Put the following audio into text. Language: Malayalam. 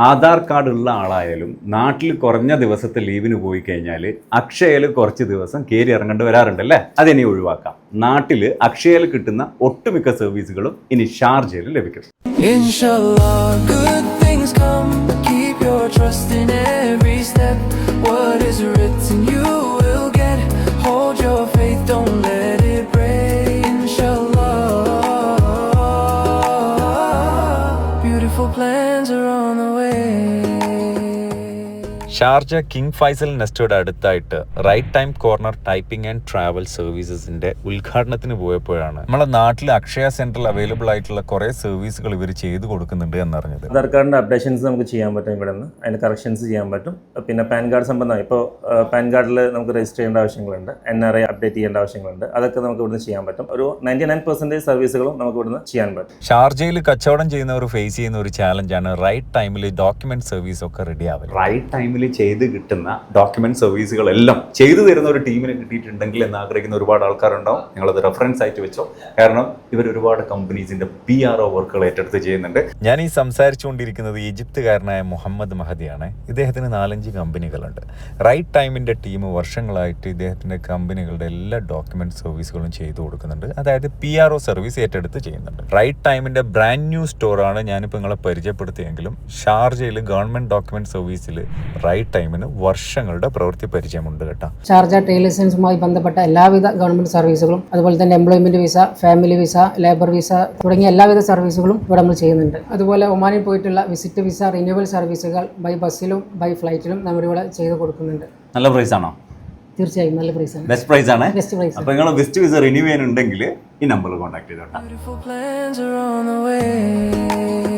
ആധാർ കാർഡ് ഉള്ള ആളായാലും നാട്ടിൽ കുറഞ്ഞ ദിവസത്തെ ലീവിന് പോയി കഴിഞ്ഞാൽ അക്ഷയയിൽ കുറച്ച് ദിവസം കയറി ഇറങ്ങേണ്ടി വരാറുണ്ട് അല്ലേ? അതിനി ഒഴിവാക്കാം. നാട്ടിൽ അക്ഷയയിൽ കിട്ടുന്ന ഒട്ടുമിക്ക സർവീസുകളും ഇനി ഷാർജയിൽ ലഭിക്കും. Inshallah, good things come. Keep your trust in every step. What is written, you will get. Hold your faith, don't let it break. Inshallah, beautiful plans are on the way. Sharjah King Faisal നെസ്റ്റോയുടെ അടുത്തായിട്ട് right time corner typing and travel സർവീസസിന്റെ ഉദ്ഘാടനത്തിന് പോയപ്പോഴാണ് നമ്മളെ നാട്ടിൽ അക്ഷയ സെന്ററിൽ അവൈലബിൾ ആയിട്ടുള്ള കുറെ സർവീസുകൾ ഇവർ ചെയ്തു കൊടുക്കുന്നുണ്ട് എന്നറിഞ്ഞത്. ആധാർ കാർഡിന്റെ അപ്ഡേഷൻസ് നമുക്ക് ചെയ്യാൻ പറ്റും, ഇവിടെ നിന്ന് അതിന് കറക്ഷൻസ് ചെയ്യാൻ പറ്റും. പിന്നെ പാൻ കാർഡ് സംബന്ധമായി ഇപ്പോൾ പാൻ കാർഡിൽ നമുക്ക് രജിസ്റ്റർ ചെയ്യേണ്ട ആവശ്യങ്ങളുണ്ട്, NRI അപ്ഡേറ്റ് ചെയ്യേണ്ട ആവശ്യങ്ങളുണ്ട്, അതൊക്കെ നമുക്ക് ഇവിടുന്ന് ചെയ്യാൻ പറ്റും. ഒരു 99% സർവീസുകളും നമുക്ക് ഇവിടുന്ന് ചെയ്യാൻ പറ്റും. ഷാർജയിൽ കച്ചവടം ചെയ്യുന്നവർ ഫേസ് ചെയ്യുന്ന ഒരു ചാലഞ്ചാണ് റൈറ്റ് ടൈമിൽ ഡോക്യുമെന്റ് സർവീസ് ഒക്കെ റെഡി ആവില്ല. റൈറ്റ് ടൈമിൽ ചെയ്ത് കിട്ടുന്ന ഡോക്യുമെന്റ് സർവീസുകളെല്ലാം ചെയ്തു തരുന്ന ഒരു ടീമിന് കിട്ടിയിട്ടുണ്ടെങ്കിൽ എന്ന് ആഗ്രഹിക്കുന്ന ഒരുപാട് ആൾക്കാരുണ്ടാവും. നിങ്ങളത് റെഫറൻസ് ആയിട്ട് വെച്ചോ. കാരണം ഇവർ ഒരുപാട് കമ്പനീസിന്റെ PRO വർക്കുകൾ ഏറ്റെടുത്ത് ചെയ്യുന്നുണ്ട്. ഞാൻ ഈ സംസാരിച്ചുകൊണ്ടിരിക്കുന്നത് ഈജിപ്തുകാരനായ മുഹമ്മദ് മഹദിയാണ്. ഇദ്ദേഹത്തിന് 4-5 കമ്പനികളുണ്ട്. റൈറ്റ് ടൈമിന്റെ ടീം വർഷങ്ങളായിട്ട് ഇദ്ദേഹത്തിന്റെ കമ്പനികളുടെ എല്ലാ ഡോക്യുമെന്റ് സർവീസുകളും ചെയ്തു കൊടുക്കുന്നുണ്ട്. അതായത് PRO സർവീസ് ഏറ്റെടുത്ത് ചെയ്യുന്നുണ്ട്. റൈറ്റ് ടൈമിന്റെ ബ്രാൻഡ് ന്യൂ സ്റ്റോറാണ് ഞാനിപ്പോൾ നിങ്ങളെ പരിചയപ്പെടുത്തിയെങ്കിലും ഷാർജയിൽ ഗവൺമെന്റ് ഡോക്യുമെന്റ് സർവീസിൽ റൈറ്റ് ടൈമിന് വർഷങ്ങളുടെ പ്രവൃത്തി പരിചയമുണ്ട് കേട്ടോ. ഷാർജ ട്രേഡ് ലൈസൻസുമായി ബന്ധപ്പെട്ട എല്ലാവിധ ഗവൺമെന്റ് സർവീസുകളും അതുപോലെ തന്നെ employment visa, family visa, labour visa തുടങ്ങിയ എല്ലാവിധ സർവീസുകളും ഇവിടെ നമ്മൾ ചെയ്യുന്നുണ്ട്. അതുപോലെ ഒമാനിൽ പോയിട്ടുള്ള വിസിറ്റ് വിസ, റിന്യൂവൽ സർവീസുകൾ ബൈ ബസ്സിലും ബൈ ഫ്ലൈറ്റിലും നമ്മളിവിടെ ചെയ്ത് കൊടുക്കുന്നുണ്ട്. നല്ല പ്രൈസ് ആണോ? തീർച്ചയായും നല്ല പ്രൈസാണ്. ബെസ്റ്റ് പ്രൈസ് ആണ്. Best price. അപ്പോൾ നിങ്ങൾ വിസിറ്റ് വിസ റിന്യൂ ചെയ്യാനുണ്ടെങ്കിൽ ഈ നമ്പറിൽ കോൺടാക്ട് ചെയ്തോട്ടെ. Beautiful plans are on the way.